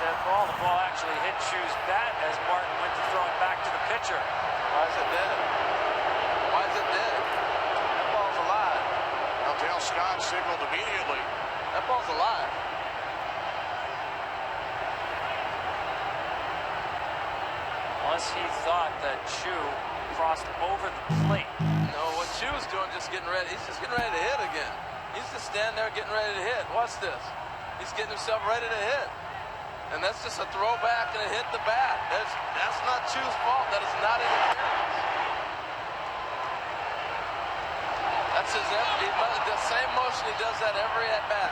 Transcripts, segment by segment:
dead ball. The ball actually hit Chu's bat as Martin went to throw it back to the pitcher. Why is it dead? Why is it dead? That ball's alive. Now Dale Scott signaled immediately. That ball's alive. Unless he thought that Chu crossed over the plate. No, what Chu's doing, just getting ready. He's just getting ready to hit again. He's just standing there getting ready to hit. Watch this. He's getting himself ready to hit. And that's just a throwback and a hit the bat. That's not Chu's fault. That is not interference. That's the same motion he does that every at bat.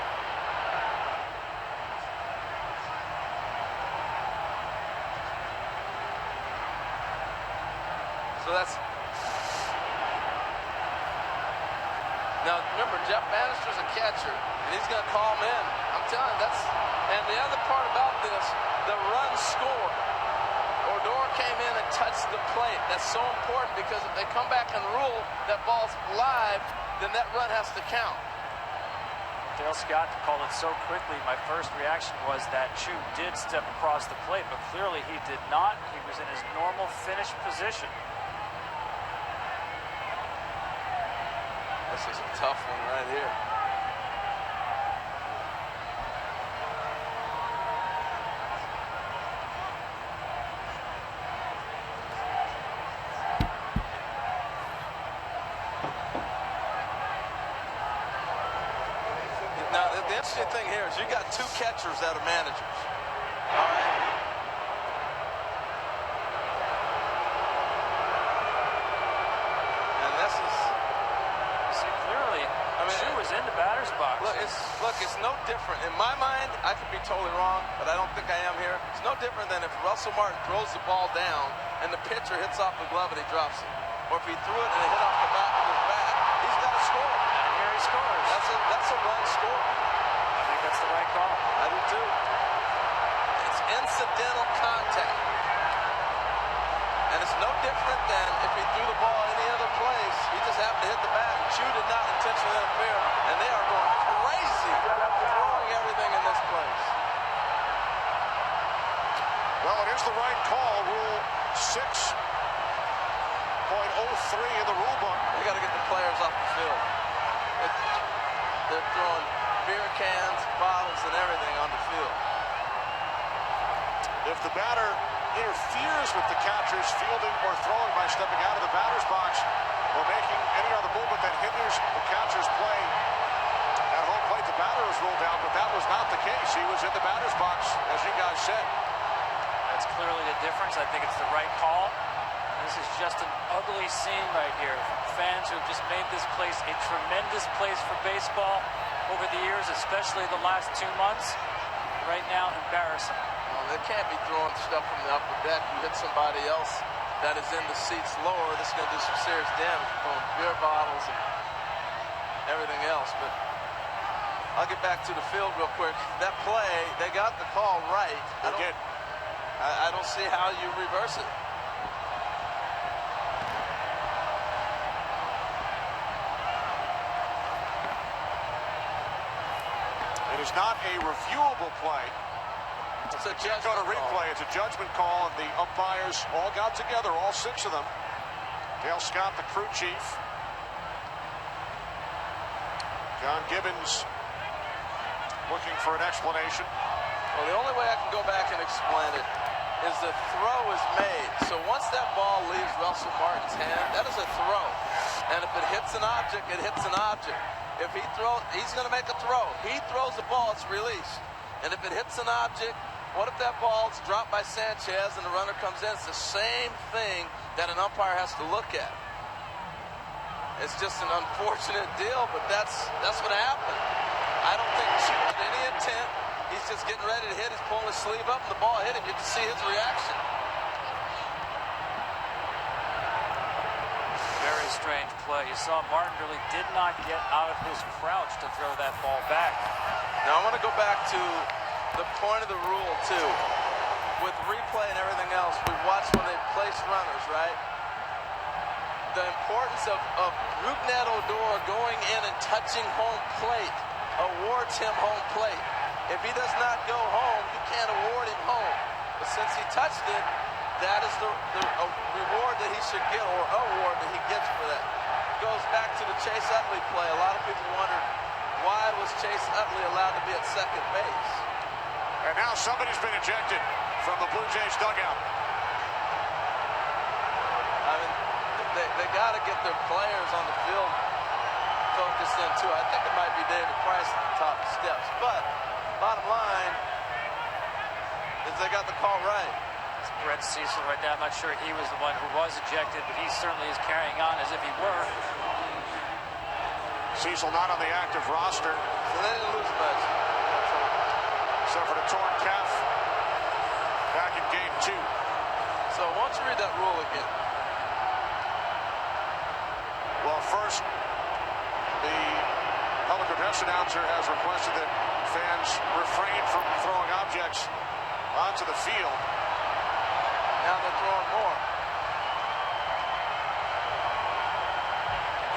So that's. Now remember, Jeff Bannister's a catcher, and he's going to call him in. I'm telling you, that's. And the other part about this, the run scored. Odor came in and touched the plate. That's so important because if they come back and rule that ball's live, then that run has to count. Dale Scott called it so quickly. My first reaction was that Chu did step across the plate, but clearly he did not. He was in his normal finish position. This is a tough one right here. Now, the interesting thing here is you got two catchers that are managers. All right. And this is. See, clearly, Chu was in the batter's box. Look, it's no different. In my mind, I could be totally wrong, but I don't think I am here. It's no different than if Russell Martin throws the ball down and the pitcher hits off the glove and he drops it. Or if he threw it and it hit off the back of his bat, he's got to score. And here he scores. That's a run score. I think that's the right call. I do too. It's incidental contact. And it's no different than if he threw the ball any other place. He just happened to hit the bat. Chu did not intentionally interfere, and they are going crazy throwing everything in this place. Well, it is the right call. Rule 6.03 in the rule book. They got to get the players off the field. They're throwing beer cans, bottles, and everything on the field. If the batter interferes with the catcher's fielding or throwing by stepping out of the batter's box or making any other movement that hinders the catcher's play at home plate, the batter is ruled out, but that was not the case. He was in the batter's box, as you guys said. That's clearly the difference. I think it's the right call. This is just an ugly scene right here. Fans who have just made this place a tremendous place for baseball over the years, especially the last 2 months. Right now, embarrassing. Well, they can't be throwing stuff from the upper deck. You hit somebody else that is in the seats lower, this is going to do some serious damage. Throwing beer bottles and everything else. But I'll get back to the field real quick. That play, they got the call right. I don't see how you reverse it. It is not a reviewable play. It's a Can't go to replay. It's a judgment call, and the umpires all got together, all 6 of them. Dale Scott, the crew chief. John Gibbons looking for an explanation. Well, the only way I can go back and explain it is the throw is made. So once that ball leaves Russell Martin's hand, that is a throw. And if it hits an object, it hits an object. If he throws, he's going to make a throw. He throws the ball, it's released. And if it hits an object, what if that ball's dropped by Sanchez and the runner comes in? It's the same thing that an umpire has to look at. It's just an unfortunate deal, but that's what happened. I don't think Chu had any intent. He's just getting ready to hit. He's pulling his sleeve up, and the ball hit him. You can see his reaction. Very strange play. You saw Martin really did not get out of his crouch to throw that ball back. Now I want to go back to the point of the rule, too. With replay and everything else, we've watched when they place runners, right? The importance of Rougned Odor going in and touching home plate awards him home plate. If he does not go home, you can't award him home. But since he touched it, that is the reward that he should get, or award that he gets for that. Goes back to the Chase Utley play. A lot of people wondered, why was Chase Utley allowed to be at second base? And now somebody's been ejected from the Blue Jays dugout. I mean, they got to get their players on the field focused in too. I think it might be David Price at the top steps. But bottom line is they got the call right. It's Brett Cecil right now. I'm not sure he was the one who was ejected, but he certainly is carrying on as if he were. Cecil not on the active roster. So they didn't lose much. Suffered a torn calf back in game 2. So why don't you read that rule again? Well, first, the public address announcer has requested that fans refrain from throwing objects onto the field. Now they're throwing more.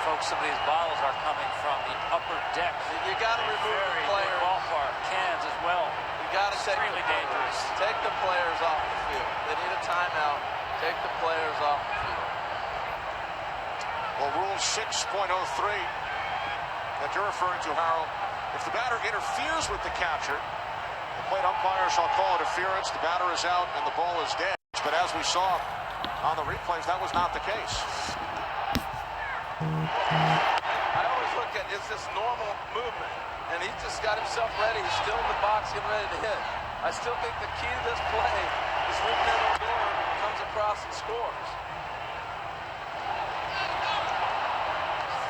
Folks, some of these bottles are coming from the upper deck. You got to remove the Very big players. ballpark. Cans as well. You got to Extremely dangerous. Take the players off the field. They need a timeout. Take the players off the field. Well, Rule 6.03 that you're referring to, Harold, if the batter interferes with the catcher, the plate umpire shall call interference. The batter is out and the ball is dead. But as we saw on the replays, that was not the case. I always look at, is this normal movement? And he just got himself ready. He's still in the box getting ready to hit. I still think the key to this play is Rougned Odor comes across and scores.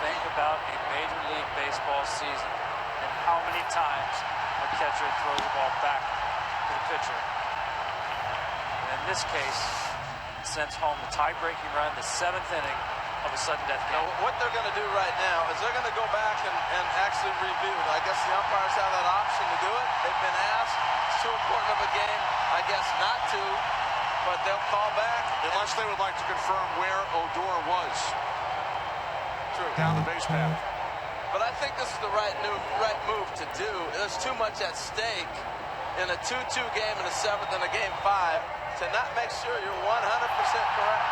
Think about a Major League Baseball season and how many times a catcher throws the ball back to the pitcher. And in this case, it sends home the tie-breaking run, the 7th inning of a sudden death game. Now, what they're going to do right now is they're going to go back and actually review. I guess the umpires have that option to do it. They've been asked. It's too important of a game, I guess, not to. But they'll call back. Unless they would like to confirm where Odor was. True. Down the base path. But I think this is the right move to do. There's too much at stake in a 2-2 game in the 7th and a game 5 to not make sure you're 100% correct.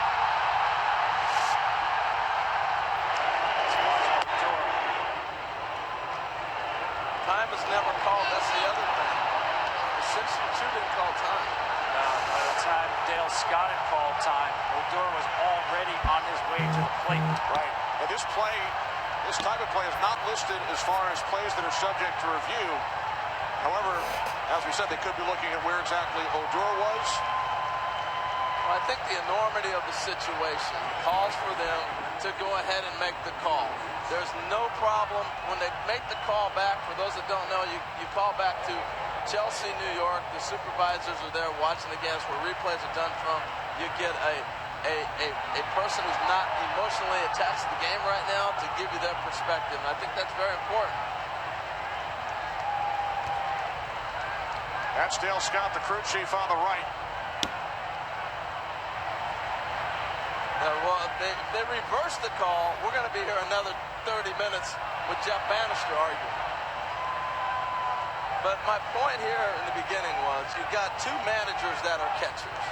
Time is never called. That's the other thing. Essentially, you didn't call time. By the time Dale Scott had called time, Odor was already on his way to the plate. Right. And this type of play is not listed as far as plays that are subject to review. However, as we said, they could be looking at where exactly Odor was. Well, I think the enormity of the situation calls for them to go ahead and make the call. There's no problem when they make the call back. For those that don't know, you call back to Chelsea, New York. The supervisors are there watching the games where replays are done from. You get a person who's not emotionally attached to the game right now to give you their perspective. And I think that's very important. That's Dale Scott, the crew chief on the right. Well, if they reverse the call, we're going to be here another 30 minutes with Jeff Bannister arguing. But my point here in the beginning was you've got two managers that are catchers.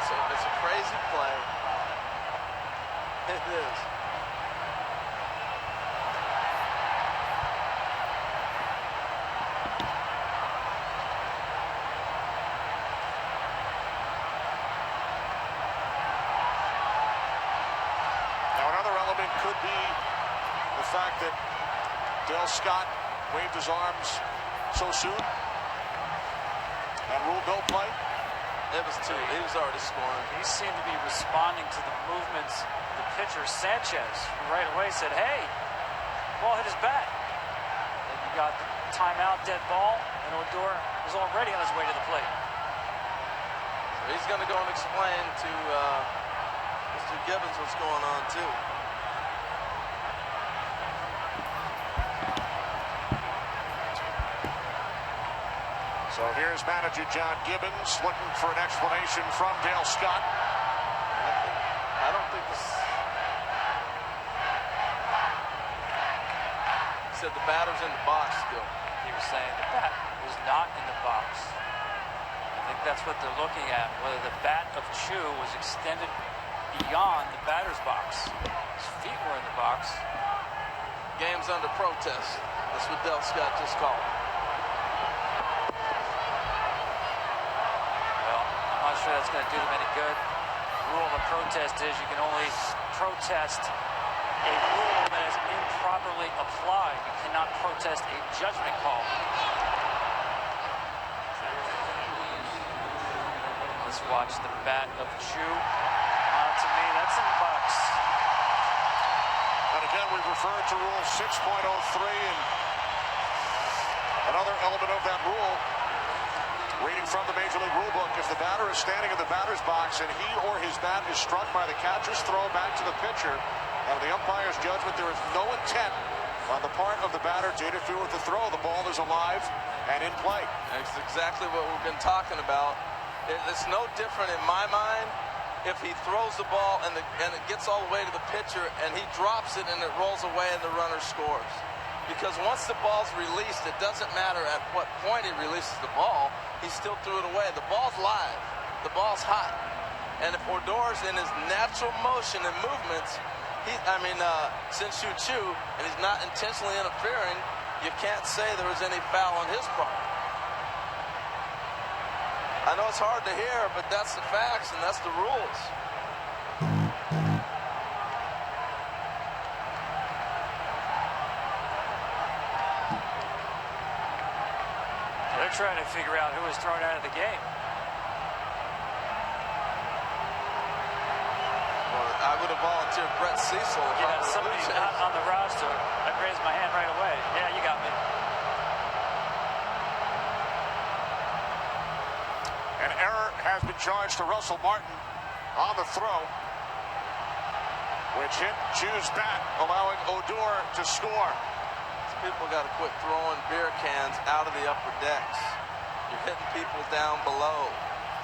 It's a crazy play. It is. Could be the fact that Dale Scott waved his arms so soon and ruled no play. It was two. He was already scoring. He seemed to be responding to the movements of the pitcher, Sanchez, who right away said, hey, ball hit his bat. Then you got the timeout, dead ball, and Odor was already on his way to the plate. So he's going to go and explain to Mr. Gibbons what's going on, too. So here's manager John Gibbons looking for an explanation from Dale Scott. I don't think this... He said the batter's in the box still. He was saying the bat was not in the box. I think that's what they're looking at, whether the bat of Chu was extended beyond the batter's box. His feet were in the box. Game's under protest. That's what Dale Scott just called. Well, I'm not sure that's going to do them any good. The rule of a protest is you can only protest a rule that is improperly applied. You cannot protest a judgment call. Let's watch the bat of Chu. To me, that's in the box. And again, we've referred to Rule 6.03, and another element of that rule, reading from the Major League Rulebook, if the batter is standing in the batter's box and he or his bat is struck by the catcher's throw back to the pitcher, and the umpire's judgment, there is no intent on the part of the batter to interfere with the throw. The ball is alive and in play. That's exactly what we've been talking about. It's no different in my mind if he throws the ball and it gets all the way to the pitcher and he drops it and it rolls away and the runner scores. Because once the ball's released, it doesn't matter at what point he releases the ball, he still threw it away. The ball's live. The ball's hot. And if Odor's in his natural motion and movements, Shin-Soo Choo, and he's not intentionally interfering, you can't say there was any foul on his part. I know it's hard to hear, but that's the facts and that's the rules. They're trying to figure out who was thrown out of the game. Well, I would have volunteered Brett Cecil. Yeah, somebody's not on the roster. I'd raise my hand right away. Yeah, you got me. An error has been charged to Russell Martin on the throw, which hit Chu's bat, allowing Odor to score. People got to quit throwing beer cans out of the upper decks. You're hitting people down below.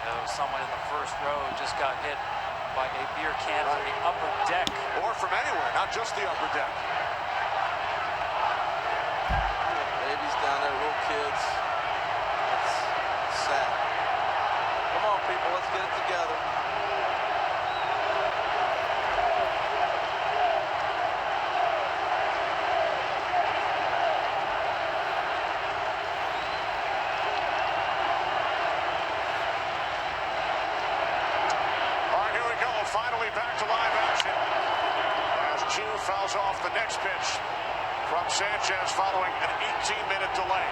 There was someone in the first row who just got hit by a beer can from the upper deck. Or from anywhere, not just the upper deck. Babies down there, little kids. It's sad. Come on, people, let's get it together. Finally back to live action as Chu fouls off the next pitch from Sanchez following an 18-minute delay.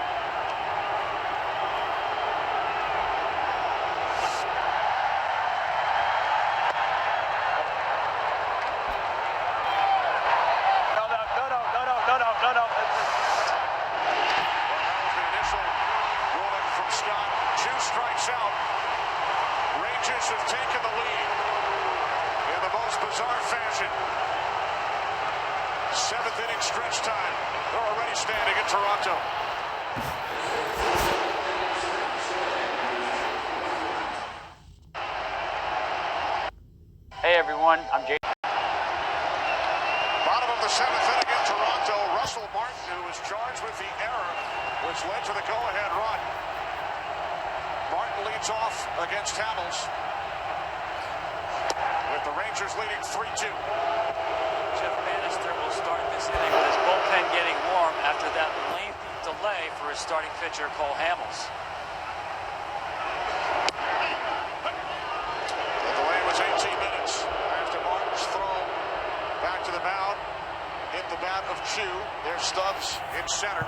No. Well, that was the initial ruling from Scott. Chu strikes out. Rangers have taken the lead in the most bizarre fashion. Seventh inning stretch time. They're already standing in Toronto. Hey everyone, I'm Jay. Bottom of the seventh inning in Toronto. Russell Martin, who was charged with the error which led to the go-ahead run. Martin leads off against Hamels, with the Rangers leading 3-2. Jeff Bannister will start this inning with his bullpen getting warm after that lengthy delay for his starting pitcher, Cole Hamels. The delay was 18 minutes after Martin's throw back to the mound hit the bat of Chu. There's Stubbs in center,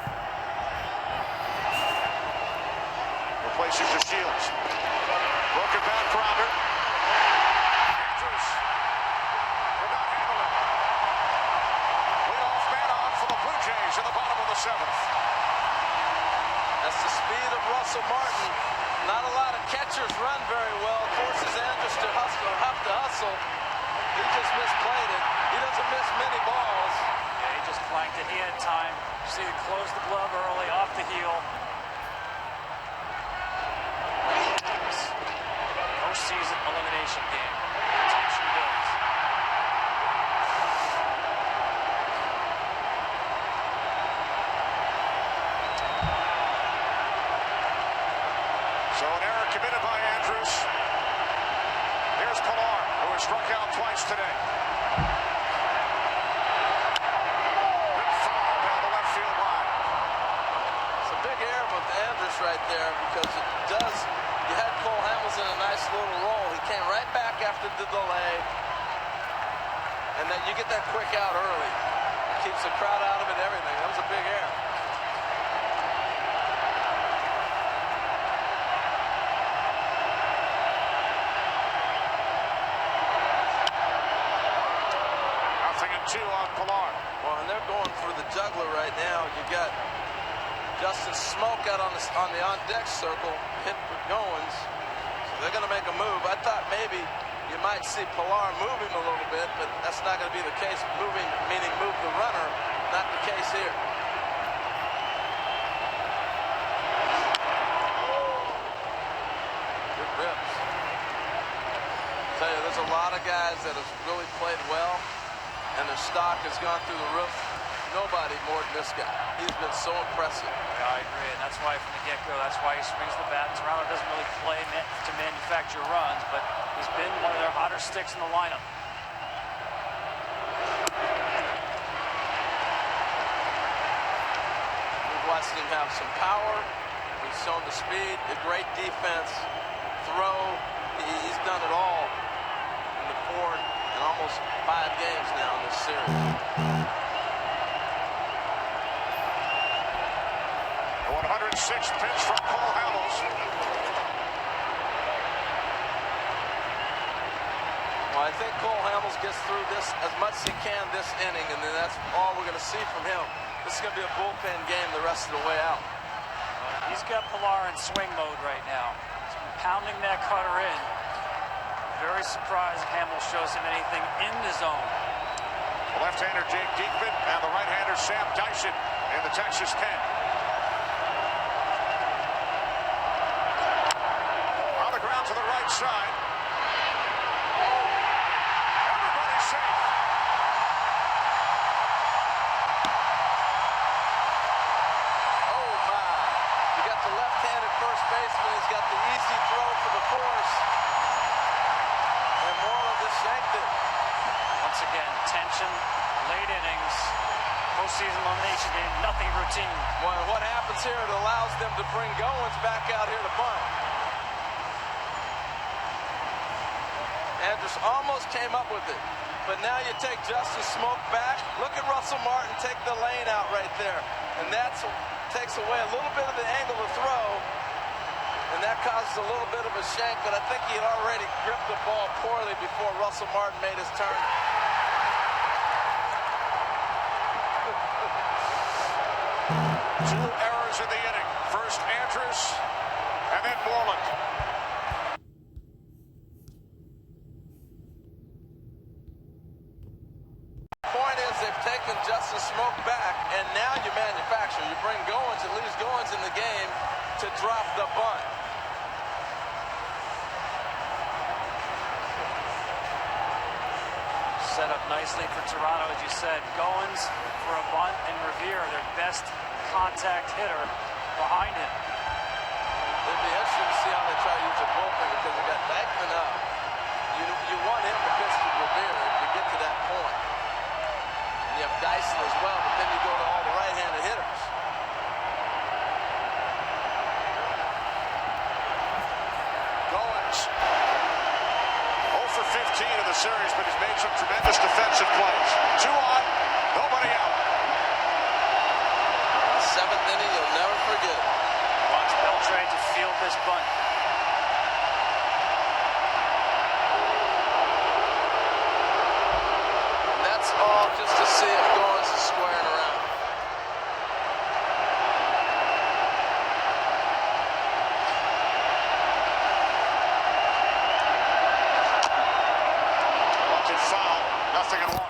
replacing the Shields. Broken back grounder. Rangers could not handle it. Leadoff man on for the Blue Jays in the bottom of the seventh. That's the speed of Russell Martin. Not a lot of catchers run very well. Forces Andrus to have to hustle. He just misplayed it. He doesn't miss many balls. Yeah, he just flanked it. He had time. See, he closed the glove early, off the heel. committed by Andrews. Here's Pilar, who has struck out twice today. Good foul down the left field line. It's a big error with Andrews right there because it does. You had Cole Hamels in a nice little roll. He came right back after the delay. And then you get that quick out early. Keeps the crowd out of it, everything. That was a big error. Two on Pilar. Well, and they're going for the juggler right now. You got Justin Smoke out on the on-deck circle, hit with Goins. So they're going to make a move. I thought maybe you might see Pilar moving a little bit, but that's not going to be the case. Moving, meaning move the runner, not the case here. Good rips. I tell you, there's a lot of guys that have really played well, and their stock has gone through the roof. Nobody more than this guy. He's been so impressive. Yeah, I agree, and that's why from the get-go, that's why he swings the bat. Toronto doesn't really play to manufacture runs, but he's been one of their hotter sticks in the lineup. We've watched him have some power. He's shown the speed, the great defense, throw. He's done it all in the 4 and almost 5 games now in this series. The 106th pitch from Cole Hamels. Well, I think Cole Hamels gets through this as much as he can this inning, and then that's all we're going to see from him. This is going to be a bullpen game the rest of the way out. He's got Pilar in swing mode right now. He's been pounding that cutter in. Very surprised Hamels shows him anything in the zone. The left-hander Jake Diekman and the right-hander Sam Dyson in the Texas pen. On the ground to the right side. Everybody's safe. Oh, my. You got the left-handed first baseman. He's got the easy throw for the force. And Moreland just shanked it. Once again, tension, late innings, postseason elimination game, nothing routine. Well, what happens here, it allows them to bring Goins back out here to bunt. Andrus almost came up with it, but now you take Justin Smoke back. Look at Russell Martin take the lane out right there, and that takes away a little bit of the angle to throw, and that causes a little bit of a shank, but I think he had already gripped the ball poorly before Russell Martin made his turn. Two errors in the inning. First Andrus, and then Moreland. Point is, they've taken Justin Smoke back, and now you manufacture. You bring Goins, it leaves Goins in the game to drop the bunt. Set up nicely for Toronto, as you said. Goins for a bunt, and Revere, their best contact hitter, behind him. It'd be interesting to see how they try to use the bullpen because they got Dykeman up. You want him to pitch to Revere if you get to that point. And you have Dyson as well, but then you go to all the right-handed hitters. Goins 0 for 15 in the series, but he's made some tremendous defensive plays. 2 on, nobody out. 7th inning, you'll never forget. Wants Beltran to field this bunt. And that's all just to see if Goins is squaring around. Bunted foul, 0-1.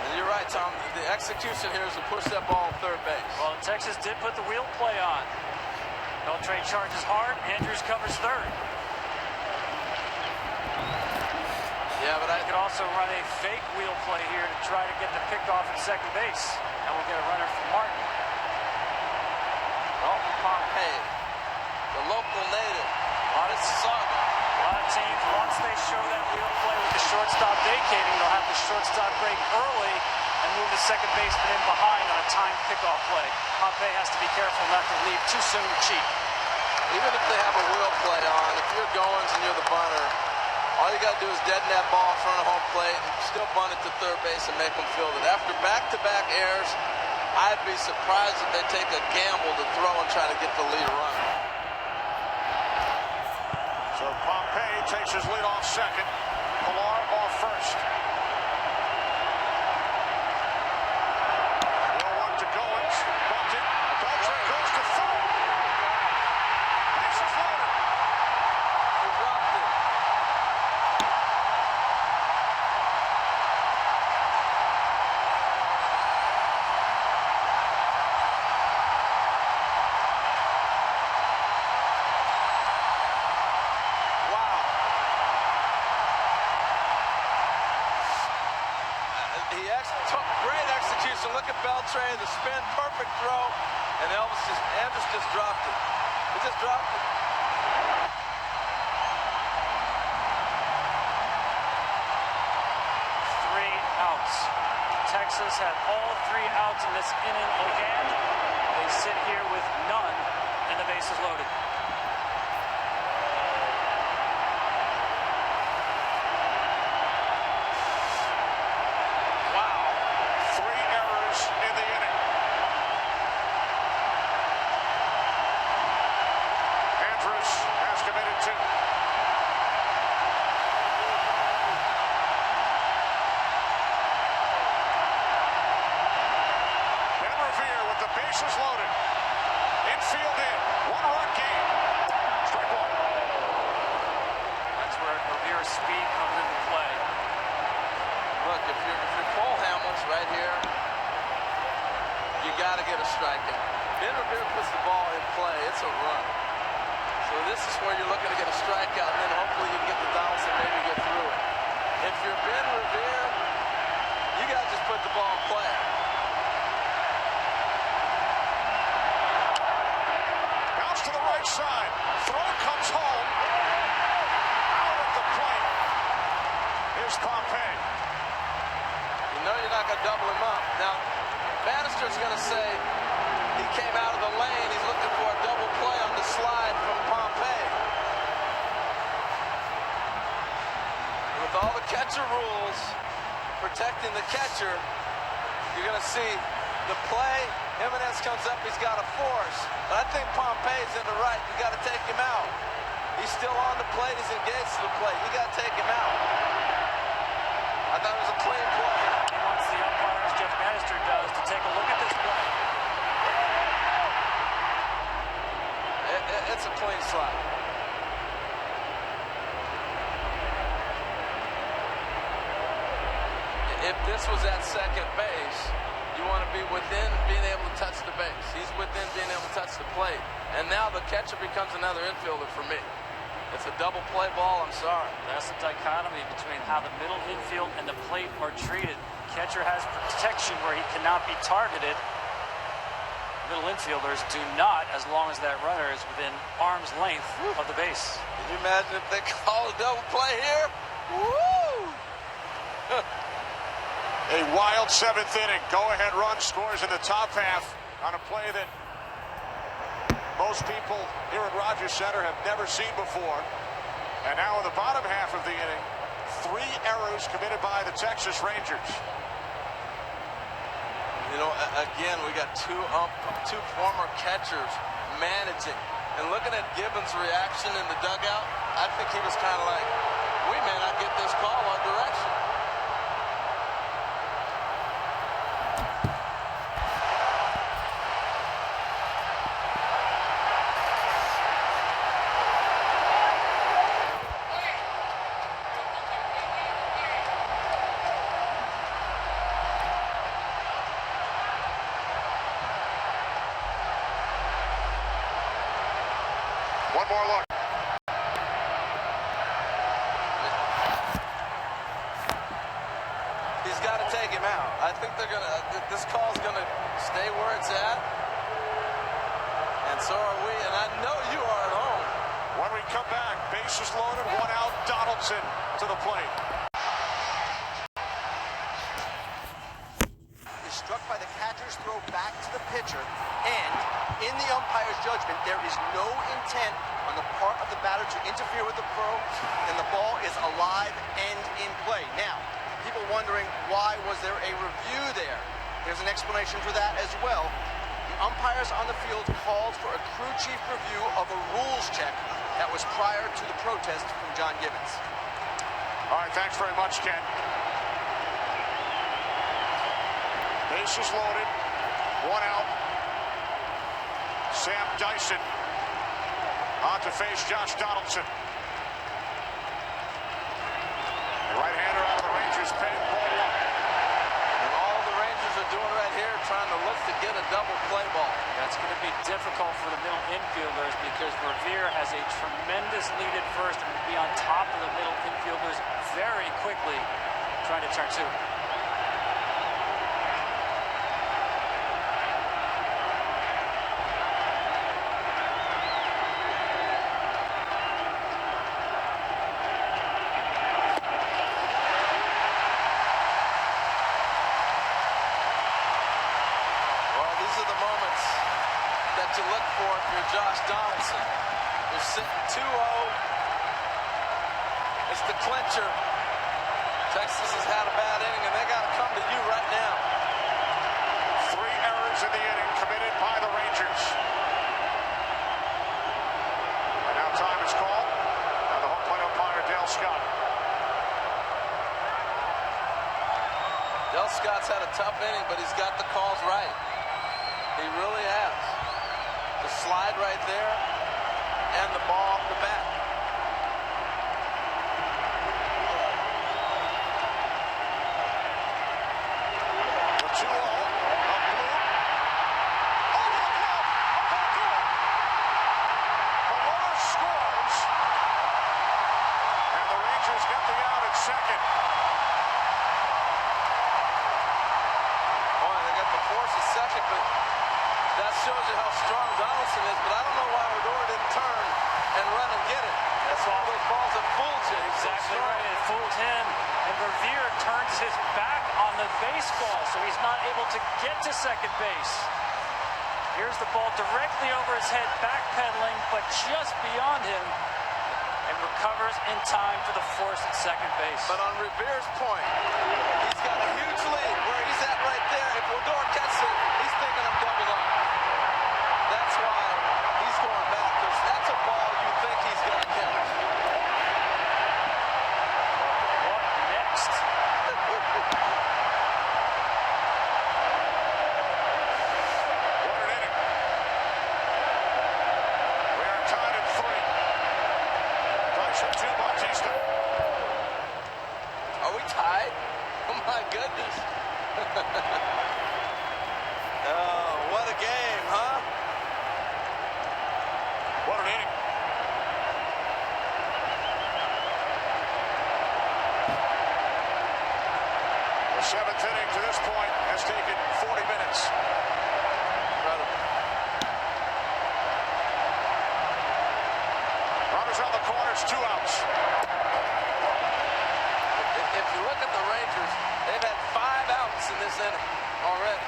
And you're right, Tom. The execution here is to push that ball third base. Well, Texas did put the wheel play on. Beltran charges hard. Andrews covers third. Yeah, but They could also run a fake wheel play here to try to get the pickoff at second base. And we'll get a runner for Martin. Dalton Pompey shortstop break early and move the second baseman in behind on a timed pickoff play. Pompey has to be careful not to leave too soon cheap. Even if they have a wheel play on, if you're Goins and you're the bunter, all you got to do is deaden that ball in front of home plate and still bunt it to third base and make them field it. After back-to-back errors, I'd be surprised if they take a gamble to throw and try to get the lead runner. So Pompey takes his lead off second. Pilar off first. 0-1 to Goins. Bunted. Beltran goes to third. Bases loaded. He dropped it. Great execution. Look at Beltran, the spin, perfect throw, and Andrus just dropped it. He just dropped it. Three outs. Texas had all 3 outs in this inning again. They sit here with none, and the bases loaded. In the inning. Andrus has committed 2. Ben Revere with the bases loaded. Infield in. 1-run game. Strike 1. That's where Revere's speed comes into play. Look, if you're Cole Hamels right here, you got to get a strikeout. Ben Revere puts the ball in play. It's a run. So this is where you're looking to get a strikeout, and then hopefully you can get the Donaldson, maybe get through it. If you're Ben Revere, you got to just put the ball in play. Bounce to the right side. Throw comes home. Out at the plate is Pompey. You know you're not going to double him up. Now, Bannister's going to say he came out of the lane. He's looking for a double play on the slide from Pompey. With all the catcher rules protecting the catcher, you're going to see the play. Jimenez comes up. He's got a force. But I think Pompey's in the right. You got to take him out. He's still on the plate. He's engaged to the plate. You got to take him out. I thought it was a clean play. He wants the umpire, as Jeff Bannister does, to take a look at this play. It's a clean slide. If this was at second base, you want to be within being able to touch the base. He's within being able to touch the plate. And now the catcher becomes another infielder for me. It's a double play ball, I'm sorry. That's the dichotomy between how the middle infield and the plate are treated. Catcher has protection where he cannot be targeted. Middle infielders do not, as long as that runner is within arm's length of the base. Can you imagine if they call a double play here? Woo! A wild 7th inning. Go-ahead run scores in the top half on a play that most people here at Rogers Center have never seen before. And now in the bottom half of the inning, 3 errors committed by the Texas Rangers. You know, again, we got two former catchers managing. And looking at Gibbons' reaction in the dugout, I think he was kind of like, we may not get this call on direction. One more look. He's got to take him out. I think they're going to, this call's going to stay where it's at. And so are we, and I know you are at home. When we come back, bases loaded, 1 out, Donaldson to the plate. to the pitcher, and in the umpire's judgment, there is no intent on the part of the batter to interfere with the throw, then the ball is alive and in play. Now, people wondering why was there a review there? There's an explanation for that as well. The umpires on the field called for a crew chief review of a rules check that was prior to the protest from John Gibbons. All right, thanks very much, Ken. Bases loaded, one out. Sam Dyson on to face Josh Donaldson. The right-hander out of the Rangers pen, ball one. And all the Rangers are doing right here, trying to look to get a double play ball. That's going to be difficult for the middle infielders because Revere has a tremendous lead at first and will be on top of the middle infielders very quickly trying to turn two. These are the moments that you look for if you're Josh Donaldson. You're sitting 2-0. It's the clincher. Texas has had a bad inning, and they got to come to you right now. 3 errors in the inning committed by the Rangers. And now time is called by the home plate umpire, Dale Scott. Dale Scott's had a tough inning, but he's got the calls right. He really has. The slide right there and the ball off the bat. The 2-0, a Bloom. Over the glove, a Baldua. The runner scores. And the Rangers get the out at second. Boy, they got the force at second, but that shows you how strong Donaldson is, but I don't know why Odor didn't turn and run and get it. That's one of those balls that fooled you. Exactly right. It fooled him. And Revere turns his back on the baseball, so he's not able to get to second base. Here's the ball directly over his head, backpedaling, but just beyond him, and recovers in time for the force at second base. But on Revere's point, he's got a huge lead where he's at right there. If Odor catches it, he's thinking I'm doubled up. That's why he's going back, because that's a ball you think he's going to catch. What next? What an inning. We are tied at 3. Dyson 2, Bautista. Are we tied? Oh, my goodness. Oh, what a game, huh? What an inning. The 7th inning to this point has taken 40 minutes. Incredible. Runners on the corners, 2 outs. If you look at the Rangers, they've had 5 outs in this inning already.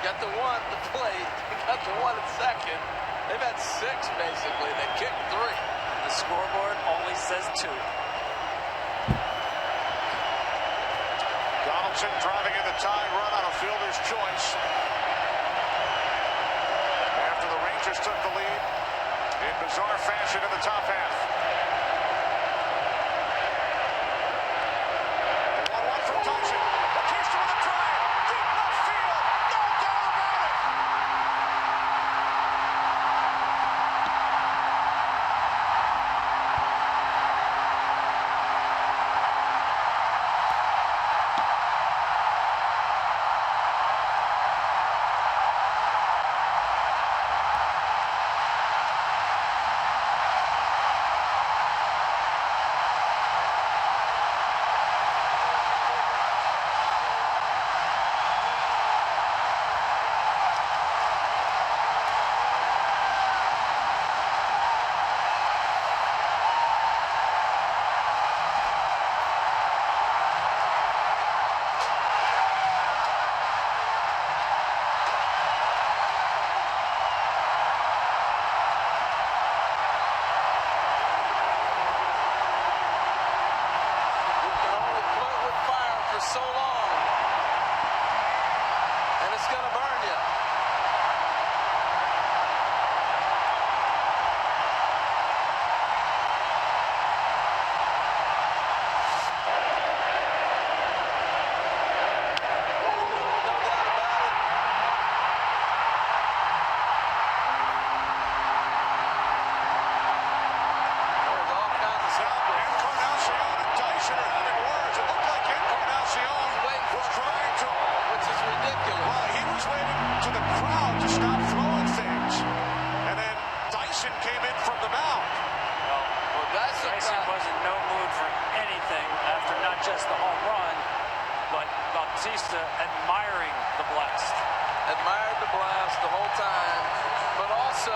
Got the one at the plate, got the one at second. They've had 6 basically. They kicked 3. The scoreboard only says 2. Donaldson driving in the tying run on a fielder's choice. After the Rangers took the lead in bizarre fashion in the top half. 1-1 from Tyson. Bautista with a drive. Deep left field. No doubt about it. heard the blast the whole time, but also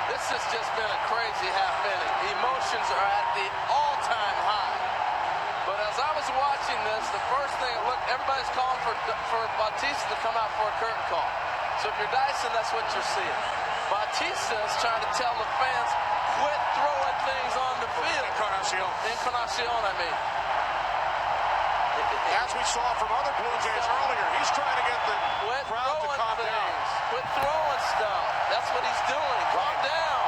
this has just been a crazy half inning. Emotions are at the all-time high. But as I was watching this, the first thing, look, everybody's calling for Bautista to come out for a curtain call. So if you're Dyson, that's what you're seeing. Bautista is trying to tell the fans, quit throwing things on the field. Encarnacion, I mean. As we saw from other Blue Jays earlier, he's trying to get the crowd to calm down. Quit throwing stuff. That's what he's doing. Calm down.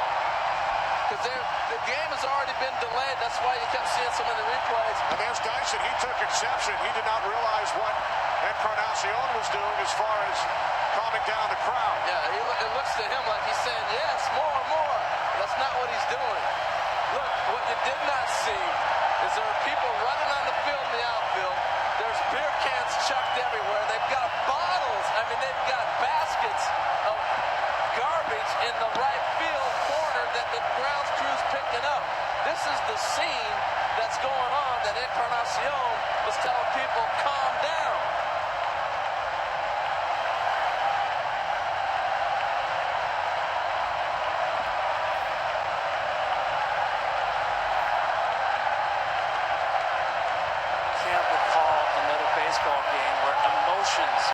Because the game has already been delayed. That's why you kept seeing so many replays. And there's Dyson. He took exception. He did not realize what Encarnacion was doing as far as